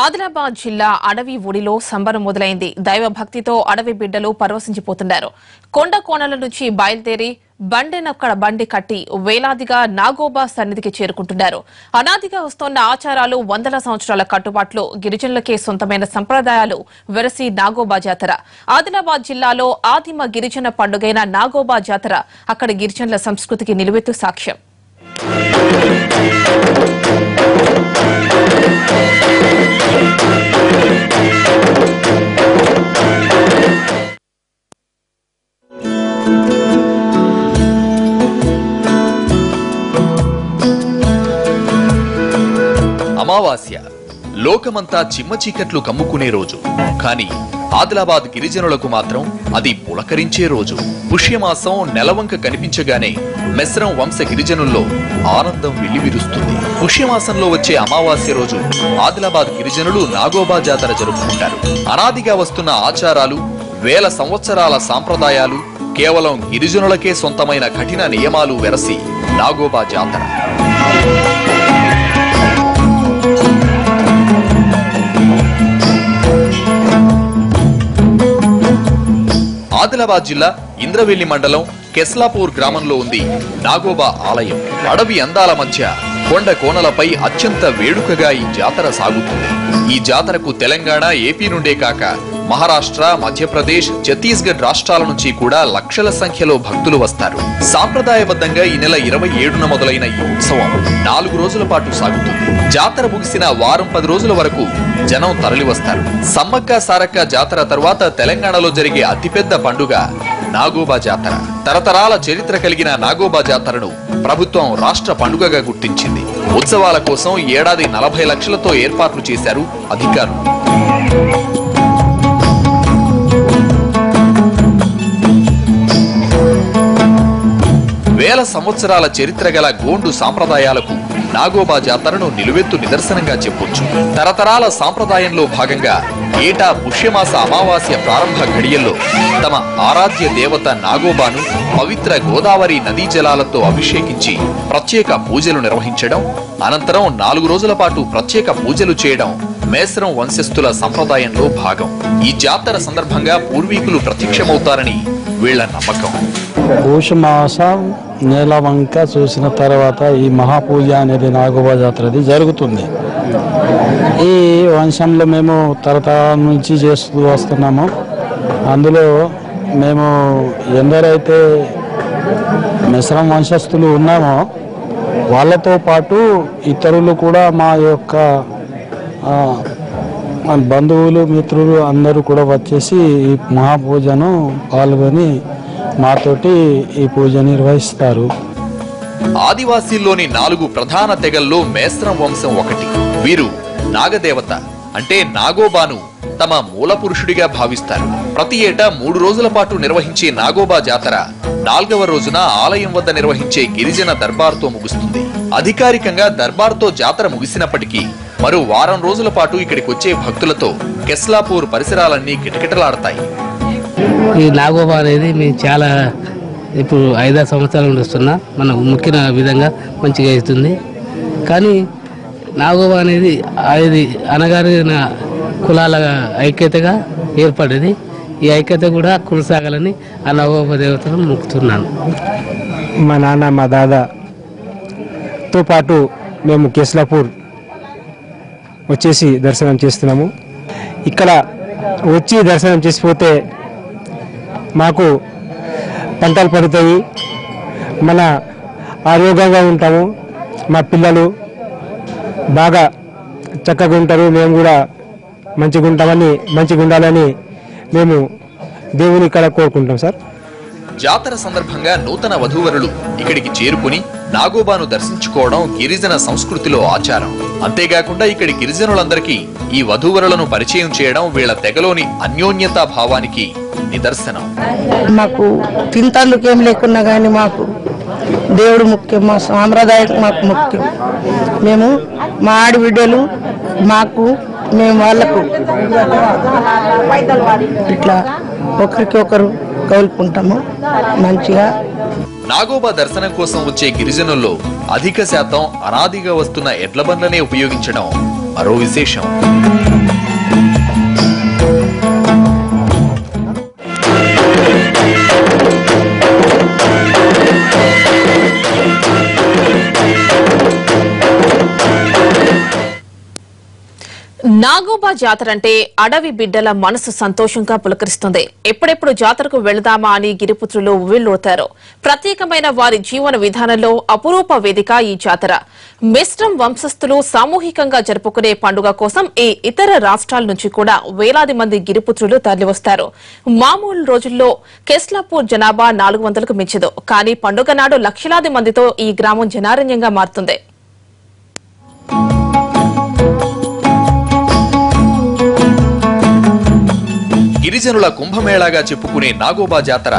ఆదిలాబాద్ జిల్లా అడవి ఒడిలో సంబరం మొదలైంది. దైవ భక్తితో అడవి బిడ్డలు పరవశించిపోతున్నారు. కొండ కోణల నుంచి బయలుదేరి బండెనక్కడ బండి కట్టి వేలాదిగా నాగోబా సన్నిధికి చేరుకుంటున్నారు. అనాదిగా వస్తున్న ఆచారాలు, వందల సంవత్సరాల కట్టుబాట్లు, గిరిజనులకే సొంతమైన సంప్రదాయాలు వెరసి నాగోబా జాతర. ఆదిలాబాద్ జిల్లాలో ఆదిమ గిరిజన పండుగైన నాగోబా జాతర అక్కడి గిరిజనుల సంస్కృతికి నిలువెత్తు సాక్ష్యం. అమావాస్య లోకమంతా చిమ్మ చీకట్లు కమ్ముకునే రోజు. కానీ ఆదిలాబాద్ గిరిజనులకు మాత్రం అది పులకరించే రోజు. పుష్యమాసం నెలవంక కనిపించగానే మెస్రం వంశ గిరిజనుల్లో ఆనందం వెల్లివిరుస్తుంది. పుష్యమాసంలో వచ్చే అమావాస్య రోజు ఆదిలాబాద్ గిరిజనులు నాగోబా జాతర జరుపుకుంటారు. అనాదిగా వస్తున్న ఆచారాలు, వేల సంవత్సరాల సాంప్రదాయాలు, కేవలం గిరిజనులకే సొంతమైన కఠిన నియమాలు వెరసి నాగోబా జాతర. ఆదిలాబాద్ జిల్లా ఇంద్రవెల్లి మండలం కెస్లాపూర్ గ్రామంలో ఉంది నాగోబా ఆలయం. అడవి అందాల మధ్య కొండ కోనలపై అత్యంత వేడుకగా ఈ జాతర సాగుతుంది. ఈ జాతరకు తెలంగాణ, ఏపీ నుండే కాక మహారాష్ట్ర, మధ్యప్రదేశ్, ఛత్తీస్గఢ్ రాష్ట్రాల నుంచి కూడా లక్షల సంఖ్యలో భక్తులు వస్తారు. సాంప్రదాయబద్ధంగా ఈ నెల 27న మొదలైన ఈ ఉత్సవం 4 రోజుల పాటు సాగుతుంది. జాతర ముగిసిన వారం 10 రోజుల వరకు జనం తరలి వస్తారు. సమ్మక్క సారక్క జాతర తర్వాత తెలంగాణలో జరిగే అతిపెద్ద పండుగ నాగోబా జాతర. తరతరాల చరిత్ర కలిగిన నాగోబా జాతరను ప్రభుత్వం రాష్ట్ర పండుగగా గుర్తించింది. ఉత్సవాల కోసం ఏడాది 40 లక్షలతో ఏర్పాట్లు చేశారు అధికారులు. వేల సంవత్సరాల చరిత్ర గల గోండు సాంప్రదాయాలకు నాగోబా జాతరను నిలువెత్తు నిదర్శనంగా చెప్పొచ్చు. తరతరాల సాంప్రదాయంలో భాగంగా ఏటా పుష్యమాస అమావాస్య ప్రారంభ ఘడియల్లో తమ ఆరాధ్య దేవత నాగోబాను పవిత్ర గోదావరి నదీ జలాలతో అభిషేకించి ప్రత్యేక పూజలు నిర్వహించడం, అనంతరం 4 రోజుల పాటు ప్రత్యేక పూజలు చేయడం మేస్రం వంశస్థుల సంప్రదాయంలో భాగం. ఈ జాతర సందర్భంగా పూర్వీకులు ప్రత్యక్షమవుతారని వీళ్ల నమ్మకం. పూషమాసం నెలవంక చూసిన తర్వాత ఈ మహాపూజ అనేది నాగోబా జాతర జరుగుతుంది. ఈ వంశంలో మేము తరతరాల నుంచి చేస్తూ వస్తున్నాము. అందులో మేము ఎందరైతే మిశ్రమ వంశస్థులు ఉన్నామో వాళ్ళతో పాటు ఇతరులు కూడా మా యొక్క బంధువులు, మిత్రులు అందరూ కూడా వచ్చేసి ఈ మహాపూజను పాల్గొని మాతోటి ఈ పూజ నిర్వహిస్తారు. ఆదివాసీల్లోని 4 ప్రధాన తెగల్లో మేస్రం వంశం ఒకటి. వీరు నాగదేవత అంటే నాగోబాను తమ మూల పురుషుడిగా భావిస్తారు. ప్రతి ఏటా 3 రోజుల పాటు నిర్వహించే నాగోబా జాతర 4వ రోజున ఆలయం వద్ద నిర్వహించే గిరిజన దర్బార్తో ముగుస్తుంది. అధికారికంగా దర్బార్తో జాతర ముగిసినప్పటికీ మరో వారం రోజుల పాటు ఇక్కడికి వచ్చే భక్తులతో కెస్లాపూర్ పరిసరాలన్నీ కిటకిటలాడతాయి. ఈ నాగోబా అనేది మేము చాలా ఇప్పుడు 5-6 సంవత్సరాల నుండి వస్తున్నా. మన ముఖ్య విధంగా మంచిగా అవుతుంది. కానీ నాగోబా అనేది అది అనగారిన కులాల ఐక్యతగా ఏర్పడేది. ఈ ఐక్యత కూడా కొనసాగాలని ఆ నాగోబా దేవతను మొక్కుతున్నాను. మా నాన్న, మా దాదాతో పాటు మేము కెస్లాపూర్ వచ్చేసి దర్శనం చేస్తున్నాము. ఇక్కడ వచ్చి దర్శనం చేసిపోతే మాకు పంటలు పడతాయి, మన ఆరోగ్యంగా ఉంటాము, మా పిల్లలు బాగా చక్కగా ఉంటారు, మేము కూడా మంచిగా ఉంటామని, మంచిగా ఉండాలని మేము దేవుని ఇక్కడ కోరుకుంటాం సార్. జాతర సందర్భంగా నూతన వధూవరులు ఇక్కడికి చేరుకుని నాగోబాను దర్శించుకోవడం గిరిజన సంస్కృతిలో ఆచారం. అంతేకాకుండా ఇక్కడి గిరిజనులందరికీ ఈ వధూవరులను పరిచయం చేయడం వీళ్ల తెగలోని అన్యోన్యతా భావానికి నిదర్శనం. మాకు తింటాందుకు ఏం లేకున్నా కానీ మాకు దేవుడు ముఖ్యం, మా సాంప్రదాయం మాకు ముఖ్యం. మేము మా ఆడబిడ్డలు మాకు, మేము వాళ్ళకు ఇట్లా ఒకరికి ఒకరు కలుపుకుంటాము మంచిగా. నాగోబా దర్శనం కోసం వచ్చే గిరిజనుల్లో అధిక శాతం అనాదిగా వస్తున్న ఎడ్ల బండ్లనే ఉపయోగించడం మరో విశేషం. నాగోబా జాతర అంటే అడవి బిడ్డల మనసు సంతోషంగా పులకరిస్తుంది. ఎప్పుడెప్పుడు జాతరకు వెళదామా అని గిరిపుత్రులు ఉవ్విళ్లూతారు. ప్రత్యేకమైన వారి జీవన విధానంలో అపురూప వేదిక ఈ జాతర. మిశ్రం వంశస్థులు సామూహికంగా జరుపుకునే పండుగ కోసం ఈ ఇతర రాష్ట్రాల నుంచి కూడా వేలాది మంది గిరిపుత్రులు తరలివస్తారు. మామూలు రోజుల్లో కెస్లాపూర్ జనాభా 400కు మించదు. కానీ పండుగ నాడు లక్షలాది మందితో ఈ గ్రామం జనారణ్యంగా మారుతుంది. గిరిజనుల కుంభమేళాగా చెప్పుకునే నాగోబా జాతర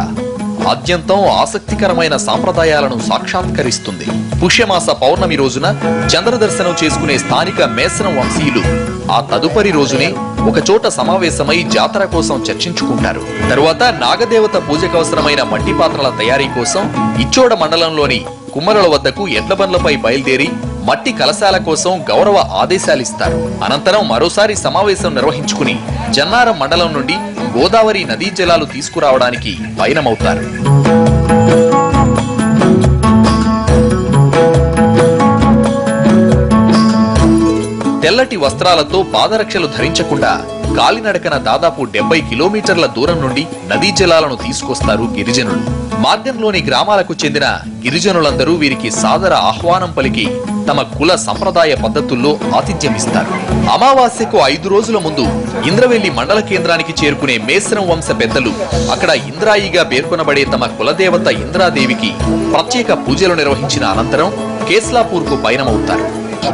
ఆద్యంతం ఆసక్తికరమైన సాంప్రదాయాలను సాక్షాత్కరిస్తుంది. పుష్యమాస పౌర్ణమి రోజున చంద్రదర్శనం చేసుకునే స్థానిక మేసరం వంశీయులు ఆ తదుపరి రోజునే ఒకచోట సమావేశమై జాతర కోసం చర్చించుకుంటారు. తరువాత నాగదేవత పూజకవసరమైన మట్టి పాత్రల తయారీ కోసం ఇచ్చోడ మండలంలోని కుమ్మరుల వద్దకు ఎడ్లబండ్లపై బయలుదేరి మట్టి కలశాల కోసం గౌరవ ఆదేశాలిస్తారు. అనంతరం మరోసారి సమావేశం నిర్వహించుకుని జన్నారం మండలం నుండి గోదావరి నదీ జలాలు తీసుకురావడానికి పయనమవుతారు. తెల్లటి వస్త్రాలతో పాదరక్షలు ధరించకుండా కాలినడకన దాదాపు 70 కిలోమీటర్ల దూరం నుండి నదీ జలాలను తీసుకొస్తారు గిరిజనులు. మార్గంలోని గ్రామాలకు చెందిన గిరిజనులందరూ వీరికి సాదర ఆహ్వానం పలికి తమ కుల సంప్రదాయ పద్ధతుల్లో ఆతిథ్యమిస్తారు. అమావాస్యకు 5 రోజుల ముందు ఇంద్రవెల్లి మండల కేంద్రానికి చేరుకునే మేసరం వంశ పెద్దలు అక్కడ ఇంద్రాయిగా పేర్కొనబడే తమ కులదేవత ఇంద్రాదేవికి ప్రత్యేక పూజలు నిర్వహించిన అనంతరం కేస్లాపూర్కు పయనమవుతారు.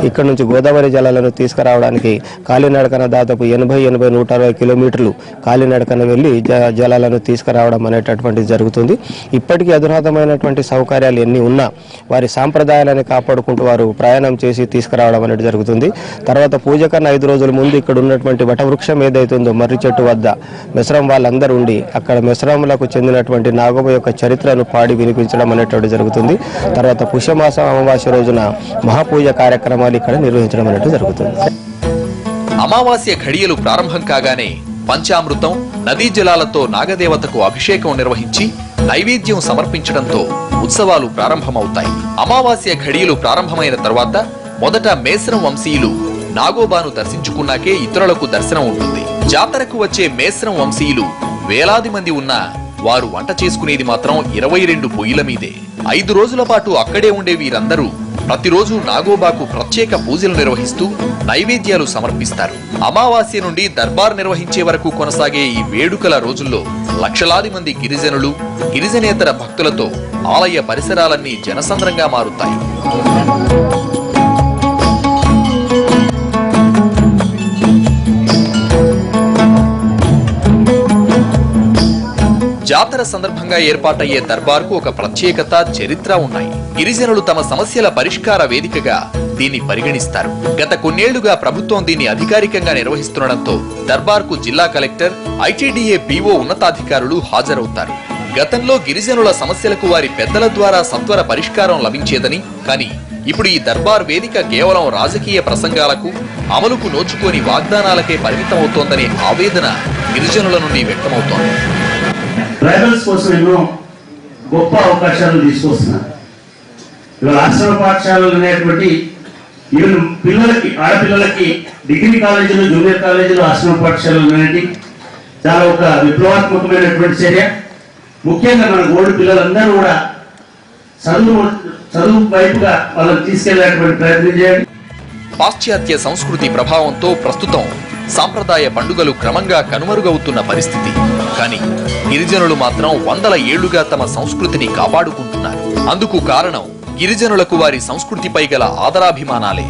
ఇక్కడ నుంచి గోదావరి జలాలను తీసుకురావడానికి కాలినడకన దాదాపు 80-160 కిలోమీటర్లు కాలినడకన వెళ్లి జలాలను తీసుకురావడం అనేటటువంటిది జరుగుతుంది. ఇప్పటికీ అధునాతమైనటువంటి సౌకర్యాలు ఎన్ని ఉన్నా వారి సాంప్రదాయాలను కాపాడుకుంటూ వారు ప్రయాణం చేసి తీసుకురావడం అనేది జరుగుతుంది. తర్వాత పూజ కన్నా 5 రోజుల ముందు ఇక్కడ ఉన్నటువంటి వటవృక్షం ఏదైతుందో మర్రి చెట్టు వద్ద మెస్రం వాళ్ళందరూ ఉండి అక్కడ మెస్రంలకు చెందినటువంటి నాగోబ యొక్క చరిత్రను పాడి వినిపించడం అనేటువంటి జరుగుతుంది. తర్వాత పుష్యమాసం అమావాస్య రోజున మహాపూజ కార్యక్రమం ఇక్కడ నిర్వహించడం అనేది జరుగుతుంది. అమావాస్య ఘడియలు ప్రారంభం కాగానే పంచామృతం నదీ జలాలతో నాగదేవతకు అభిషేకం నిర్వహించి నైవేద్యం సమర్పించడంతో ఉత్సవాలు ప్రారంభమవుతాయి. అమావాస్య ఘడియలు ప్రారంభమైన తర్వాత మొదట మేసరం వంశీయులు నాగోబాను దర్శించుకున్నాకే ఇతరులకు దర్శనం ఉంటుంది. జాతరకు వచ్చే మేసరం వంశీయులు వేలాది మంది ఉన్నా వారు వంట చేసుకునేది మాత్రం 22 పొయ్యిల మీదే. 5 రోజుల పాటు అక్కడే ఉండే వీరందరూ ప్రతిరోజు నాగోబాకు ప్రత్యేక పూజలు నిర్వహిస్తూ నైవేద్యాలు సమర్పిస్తారు. అమావాస్య నుండి దర్బార్ నిర్వహించే వరకు కొనసాగే ఈ వేడుకల రోజుల్లో లక్షలాది మంది గిరిజనులు గిరిజనేతర భక్తులతో ఆలయ పరిసరాలన్నీ జనసంద్రంగా మారుతాయి. జాతర సందర్భంగా ఏర్పాటయ్యే దర్బార్కు ఒక ప్రత్యేకత, చరిత్ర ఉన్నాయి. గిరిజనులు తమ సమస్యల పరిష్కార వేదికగా దీన్ని పరిగణిస్తారు. గత కొన్నేళ్లుగా ప్రభుత్వం దీన్ని అధికారికంగా నిర్వహిస్తుండటంతో దర్బార్కు జిల్లా కలెక్టర్, ఐటీడీఏ పీఓ ఉన్నతాధికారులు హాజరవుతారు. గతంలో గిరిజనుల సమస్యలకు వారి పెద్దల ద్వారా సత్వర పరిష్కారం లభించేదని, కానీ ఇప్పుడు ఈ దర్బార్ వేదిక కేవలం రాజకీయ ప్రసంగాలకు, అమలుకు నోచుకోని వాగ్దానాలకే పరిమితమవుతోందనే ఆవేదన గిరిజనుల నుండి వ్యక్తమవుతోంది. ట్రైబల్స్ కోసం ఎన్నో గొప్ప అవకాశాలు తీసుకొస్తున్నారు. ఇవాళ ఆశ్రమ పాఠశాలలు అనేటువంటి ఈవెన్ పిల్లలకి, ఆడపిల్లలకి డిగ్రీ కాలేజీలు, జూనియర్ కాలేజీలు, ఆశ్రమ పాఠశాలలు అనేవి చాలా ఒక విప్లవాత్మకమైనటువంటి చర్య. ముఖ్యంగా మన గోడు పిల్లలందరూ కూడా చదువు వైపుగా వాళ్ళని తీసుకెళ్లేటువంటి ప్రయత్నం చేయండి. పాశ్చాత్య సంస్కృతి ప్రభావంతో ప్రస్తుతం సాంప్రదాయ పండుగలు క్రమంగా కనుమరుగవుతున్న పరిస్థితి. కానీ గిరిజనులు మాత్రం 100 ఏళ్లుగా తమ సంస్కృతిని కాపాడుకుంటున్నారు. అందుకు కారణం గిరిజనులకు వారి సంస్కృతిపై గల ఆదరాభిమానాలే.